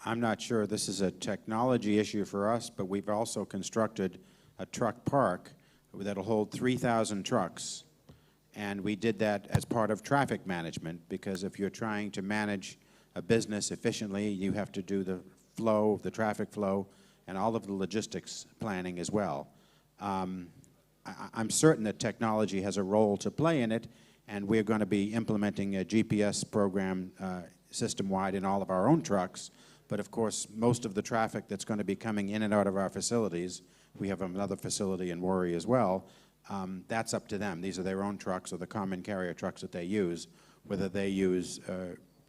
I'm not sure this is a technology issue for us, but we've also constructed a truck park that'll hold 3,000 trucks. And we did that as part of traffic management, because if you're trying to manage a business efficiently, you have to do the flow, the traffic flow, and all of the logistics planning as well. I'm certain that technology has a role to play in it, and we're going to be implementing a GPS program system-wide in all of our own trucks. But of course, most of the traffic that's going to be coming in and out of our facilities, we have another facility in Warri as well, that's up to them. These are their own trucks or the common carrier trucks that they use, whether they use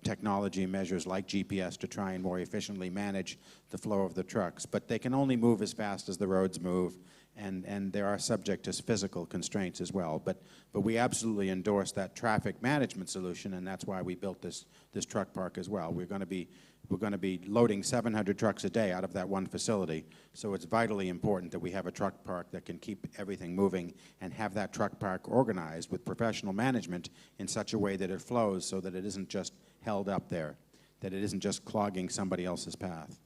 technology measures like GPS to try and more efficiently manage the flow of the trucks. But they can only move as fast as the roads move, and they are subject to physical constraints as well. But we absolutely endorse that traffic management solution, and that's why we built this truck park as well. We're going to be loading 700 trucks a day out of that one facility, so it's vitally important that we have a truck park that can keep everything moving and have that truck park organized with professional management in such a way that it flows so that it isn't just held up there, that it isn't just clogging somebody else's path.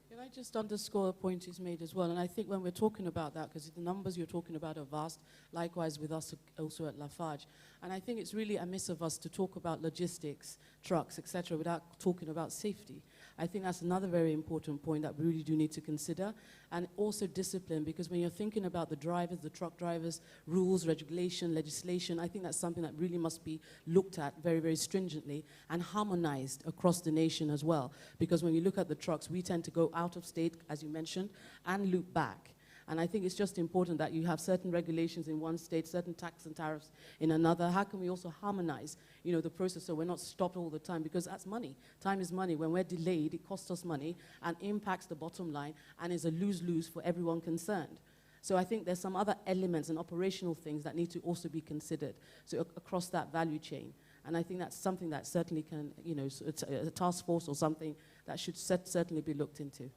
Can I just underscore a point he's made as well? And I think when we're talking about that, because the numbers you're talking about are vast, likewise with us also at Lafarge. And I think it's really amiss of us to talk about logistics, trucks, etc., without talking about safety. I think that's another very important point that we really do need to consider. And also discipline, because when you're thinking about the drivers, the truck drivers, rules, regulation, legislation, I think that's something that really must be looked at very, very stringently and harmonized across the nation as well. Because when you look at the trucks, we tend to go out of state, as you mentioned, and loop back. And I think it's just important that you have certain regulations in one state, certain tax and tariffs in another. How can we also harmonize, the process so we're not stopped all the time? Because that's money. Time is money. When we're delayed, it costs us money and impacts the bottom line and is a lose-lose for everyone concerned. So I think there's some other elements and operational things that need to also be considered so across that value chain. And I think that's something that certainly can, it's a task force or something that should certainly be looked into.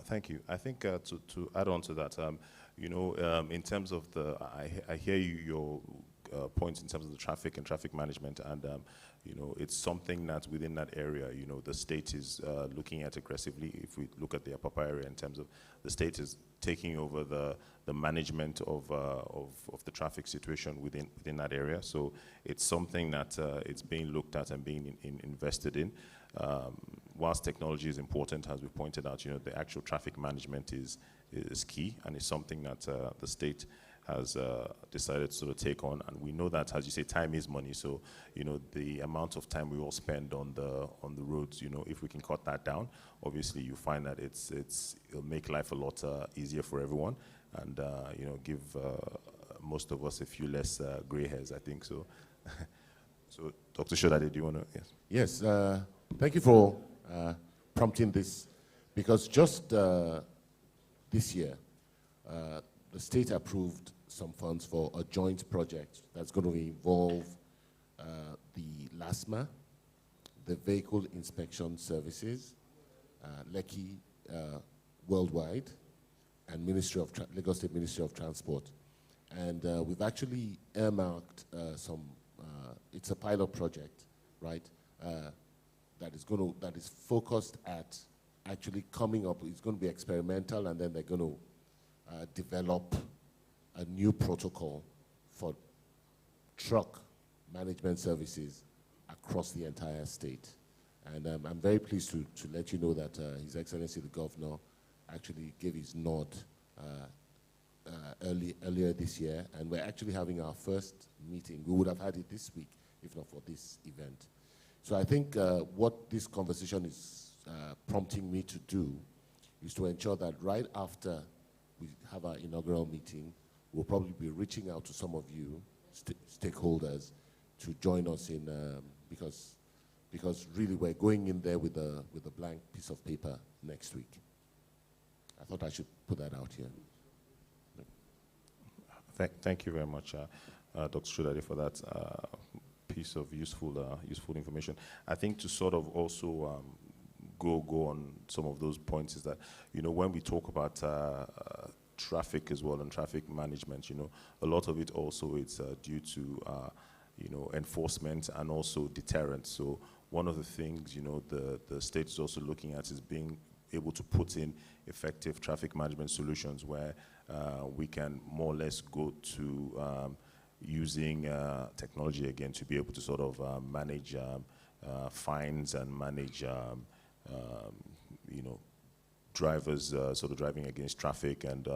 Thank you. I think to add on to that, in terms of I hear your points in terms of the traffic and traffic management, and it's something that within that area, the state is looking at aggressively. If we look at the Apapa area, in terms of the state is taking over the management of the traffic situation within that area. So it's something that it's being looked at and being invested in. Whilst technology is important, as we pointed out, the actual traffic management is key, and it's something that the state has decided to sort of take on. And we know that, as you say, time is money. So, the amount of time we all spend on the roads, if we can cut that down, obviously you find that it'll make life a lot easier for everyone, and give most of us a few less gray hairs, I think. So, so Dr. Shodade, do you want to? Yes. Yes. Thank you for prompting this, because just this year, the state approved some funds for a joint project that's going to involve the LASMA, the Vehicle Inspection Services, Lekki Worldwide, and Lagos State Ministry of Transport. And we've actually earmarked it's a pilot project, right? That is focused at actually coming up. It's going to be experimental, and then they're going to develop a new protocol for truck management services across the entire state. And I'm very pleased to let you know that His Excellency the Governor actually gave his nod earlier this year, and we're actually having our first meeting. We would have had it this week if not for this event. So I think what this conversation is prompting me to do is to ensure that right after we have our inaugural meeting, we'll probably be reaching out to some of you, stakeholders, to join us in, because really we're going in there with a blank piece of paper next week. I thought I should put that out here. Thank you very much, Dr. Shodade, for that piece of useful information. I think to sort of also go on some of those points is that, when we talk about traffic as well and traffic management, a lot of it also it's due to, enforcement and also deterrence. So one of the things, the state is also looking at is being able to put in effective traffic management solutions where we can more or less go to using technology again to be able to sort of manage fines and manage, drivers sort of driving against traffic and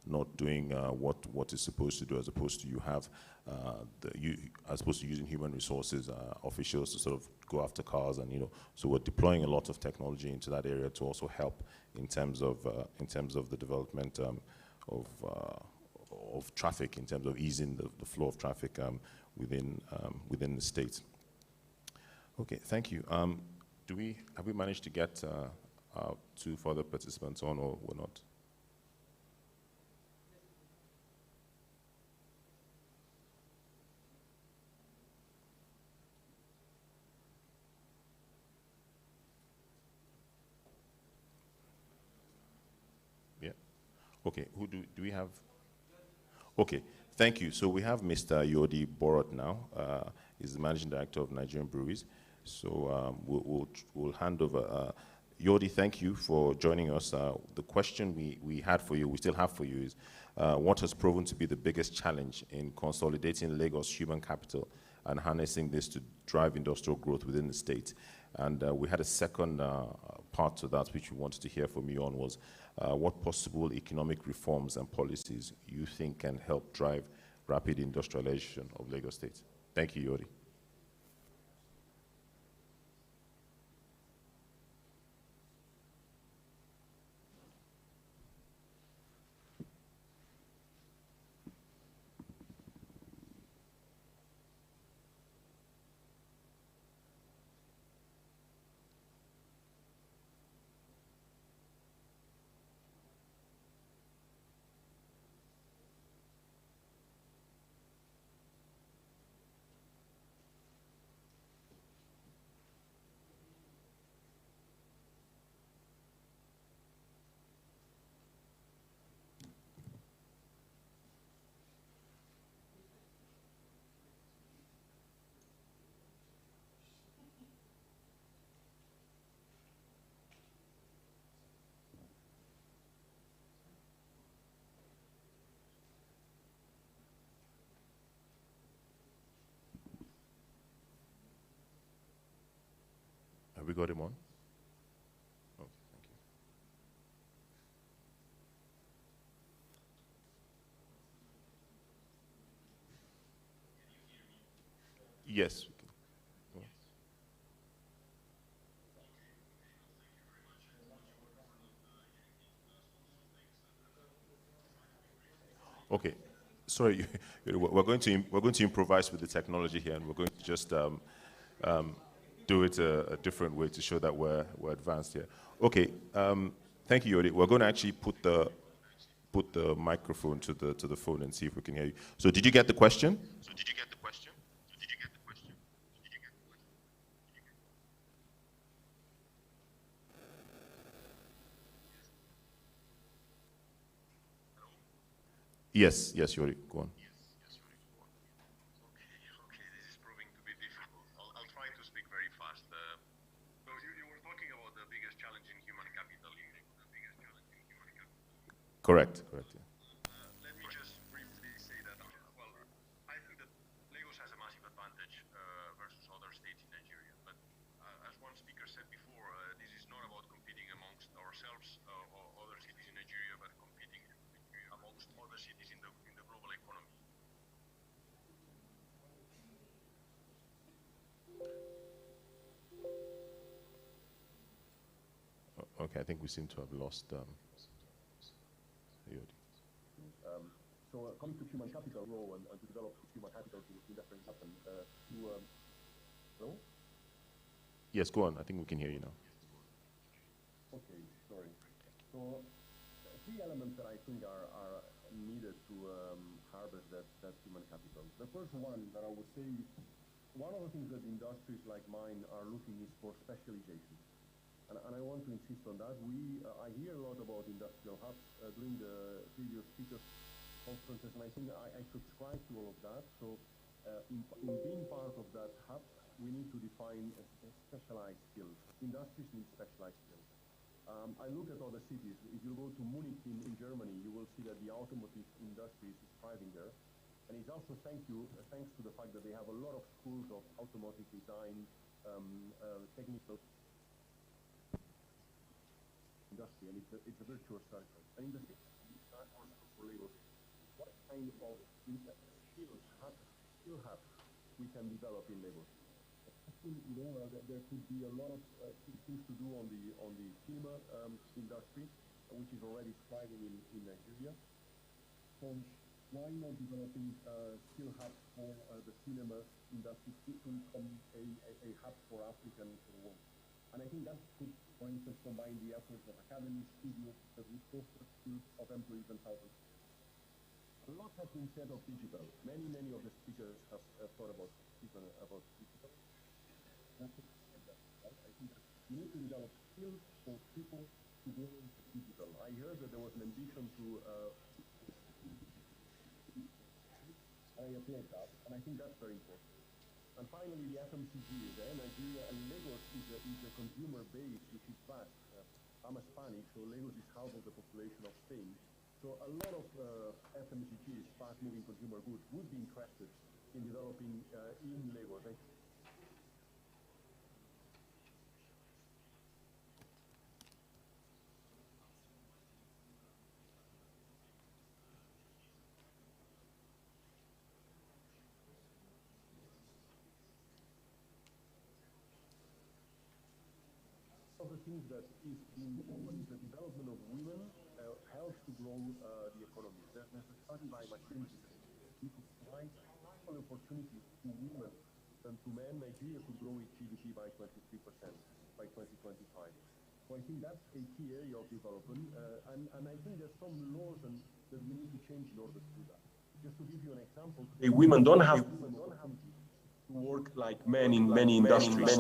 not doing what is supposed to do, as opposed to as opposed to using human resources, officials to sort of go after cars, and so we're deploying a lot of technology into that area to also help in terms of the development of traffic, in terms of easing the flow of traffic within the state. Okay, thank you. Have we managed to get 2 further participants on, or we're not? Yeah. Okay. Who do we have? Okay. Thank you. So we have Mr. Yodi Borot now. He's the managing director of Nigerian Breweries. So we'll hand over. Yodi, thank you for joining us. The question we had for you, we still have for you, is what has proven to be the biggest challenge in consolidating Lagos human capital and harnessing this to drive industrial growth within the state? And we had a second part to that, which we wanted to hear from you on, was what possible economic reforms and policies you think can help drive rapid industrialization of Lagos State. Thank you, Yodi. Have we got him on? Okay, thank you. Yes. We can. Okay. Sorry, we're going to improvise with the technology here, and we're going to just do it a different way to show that we're advanced here. Okay. Thank you, Yodi. We're going to actually put the microphone to the phone and see if we can hear you. So, did you get the question? Yes, Yodi, go on. Okay, this is proving to be difficult. I'll try to speak very fast. So you were talking about the biggest challenge in human capital. Correct. Yeah. Let me just briefly say that, well, I think that Lagos has a massive advantage versus other states in Nigeria. But as one speaker said before, this is not about competing amongst ourselves or other cities in Nigeria, but competing amongst other cities in the global economy. Okay, I think we seem to have lost Yodi. So coming to human capital role and to develop human capital to definitely happen. Hello? Yes, go on. I think we can hear you now. Okay, sorry. So 3 elements that I think are needed to harvest that human capital. The first one that I would say, one of the things that industries like mine are looking is for specialization. And I want to insist on that. I hear a lot about industrial hubs during the previous speakers conferences, and I think I subscribe to all of that. So in being part of that hub, we need to define specialized skills. Industries need specialized skills. I look at other cities. If you go to Munich in Germany, you will see that the automotive industry is thriving there. And it's also thanks to the fact that they have a lot of schools of automotive design, technical industry, and it's a virtuous circle. And in the city, for Lagos, what kind of skill hubs we can develop in Lagos? I think, there could be a lot of things to do on the cinema industry, which is already thriving in Nigeria. So why not developing skill hubs for the cinema industry to become a hub for African work? And I think that could, for instance, combine the efforts of academies, studios, that we foster skills of employees and thousands. A lot has been said of digital. Many of the speakers have thought about digital. I think that we need to develop skills for people to go into digital. I heard that there was an ambition to I applaud that, and I think that's very important. And finally, the FMCGs. Nigeria and Lagos is a consumer base which is vast. I'm a Spanish, so Lagos is half of the population of Spain. So a lot of FMCGs, fast-moving consumer goods, would be interested in developing in Lagos. One of the things that is the development of women helps to grow the economy. There's a study by McKinsey that we could provide equal opportunities to women and to men. Nigeria could grow its GDP by 23% by 2025. So I think that's a key area of development, and I think there's some laws that we need to change in order to do that. Just to give you an example, women don't have to work like men in many industries.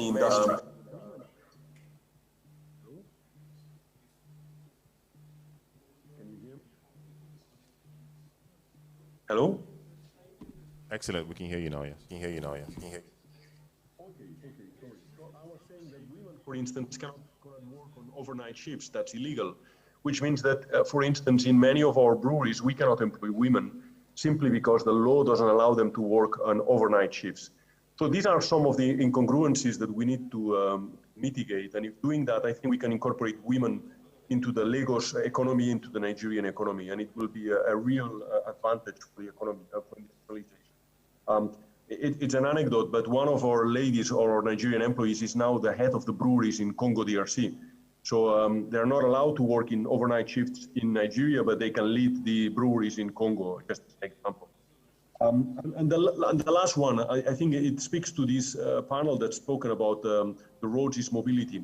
Hello? Excellent. We can hear you now, yes. Okay, sorry. So I was saying that women, for instance, cannot work on overnight shifts. That's illegal, which means that, for instance, in many of our breweries, we cannot employ women simply because the law doesn't allow them to work on overnight shifts. So these are some of the incongruencies that we need to mitigate. And if doing that, I think we can incorporate women into the Lagos economy, into the Nigerian economy, and it will be a real advantage for the economy, for industrialization. It's an anecdote, but one of our ladies, or our Nigerian employees, is now the head of the breweries in Congo DRC. So they're not allowed to work in overnight shifts in Nigeria, but they can lead the breweries in Congo, just as an example. And the last one, I think it speaks to this panel that's spoken about the roads is mobility.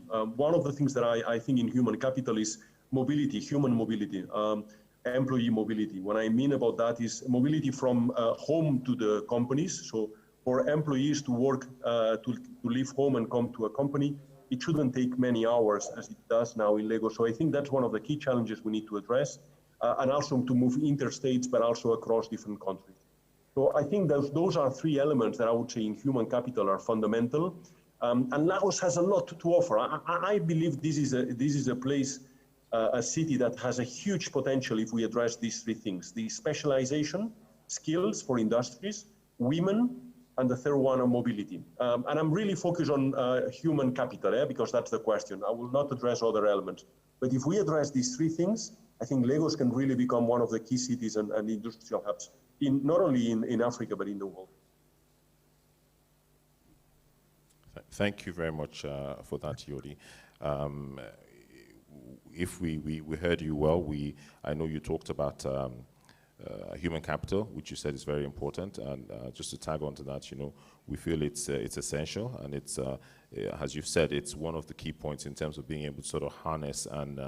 One of the things that I think in human capital is mobility, human mobility, employee mobility. What I mean about that is mobility from home to the companies. So for employees to work, to leave home and come to a company, it shouldn't take many hours as it does now in Lagos. So I think that's one of the key challenges we need to address, and also to move interstates, but also across different countries. So I think those are three elements that I would say in human capital are fundamental. And Lagos has a lot to offer. I believe this is a place, a city that has a huge potential if we address these three things: the specialization, skills for industries, women, and the third one on mobility. And I'm really focused on human capital, because that's the question. I will not address other elements. But if we address these three things, I think Lagos can really become one of the key cities and industrial hubs, not only in Africa, but in the world. Thank you very much for that, Yodi. If we heard you well, I know you talked about human capital, which you said is very important, and just to tag on to that, we feel it's essential, and it's as you've said, it's one of the key points in terms of being able to sort of harness and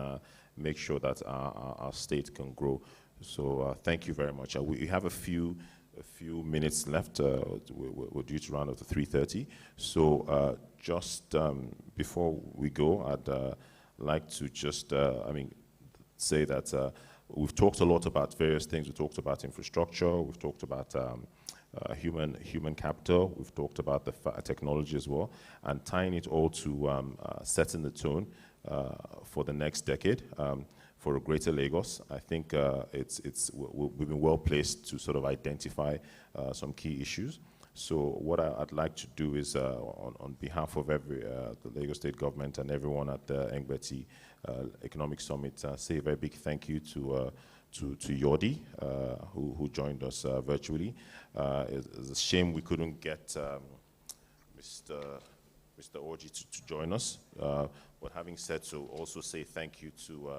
make sure that our state can grow. So thank you very much. We have a few minutes left. We're due to round up to 3:30. So just before we go, I'd like to just, say that we've talked a lot about various things. We talked about infrastructure. We've talked about human capital. We've talked about the technology as well, and tying it all to setting the tone for the next decade for a greater Lagos. I think we've been well placed to sort of identify some key issues. So what I'd like to do is, on behalf of the Lagos State government and everyone at the Engbeti Economic Summit, say a very big thank you to Yordi, who joined us virtually. It's a shame we couldn't get Mr. Orji to join us. But having said so, also say thank you to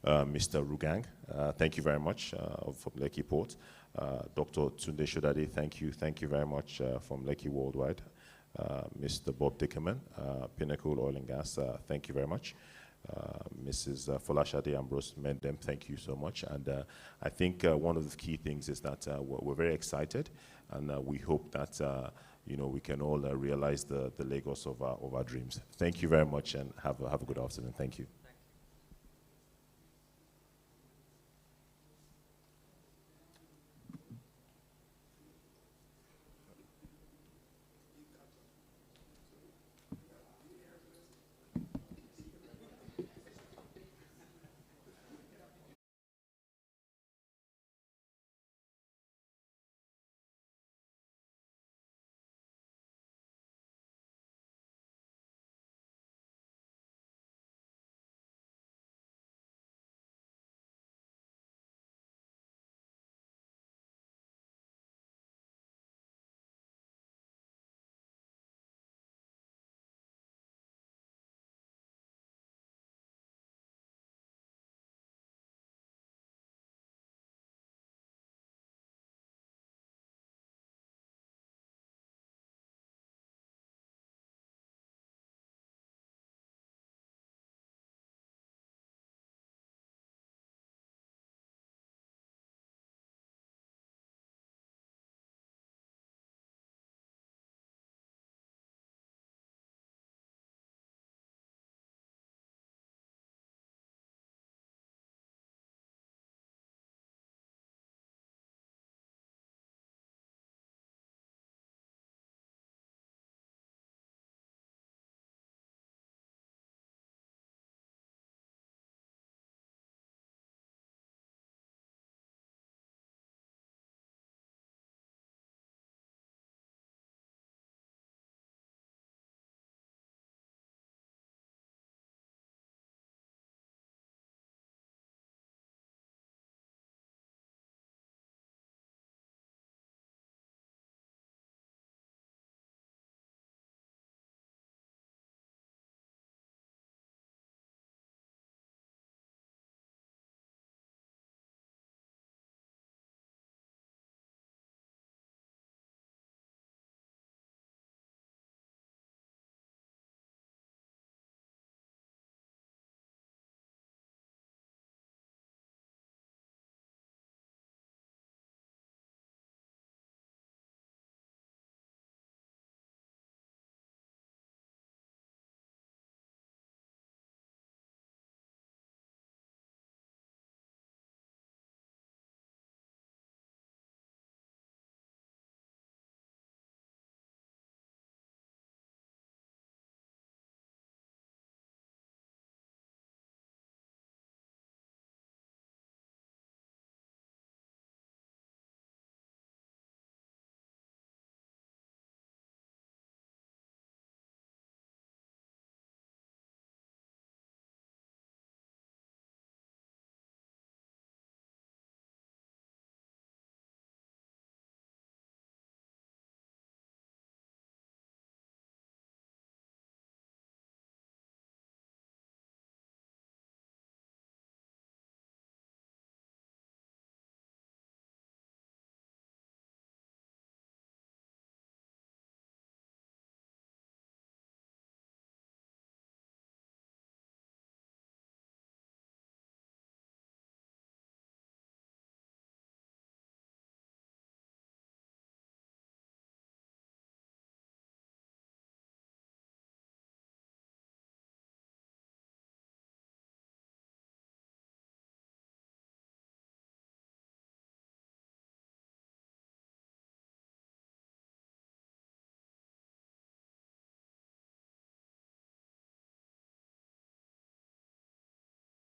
Mr. Rugang. Thank you very much from Lekki Port. Dr. Tunde Shodade, thank you very much from Lekki Worldwide. Mr. Bob Dickerman, Pinnacle Oil and Gas, thank you very much. Mrs. Folashade Ambrose Mendem, thank you so much. And I think one of the key things is that we're very excited, and we hope that we can all realize the Lagos of our dreams. Thank you very much, and have a good afternoon. Thank you.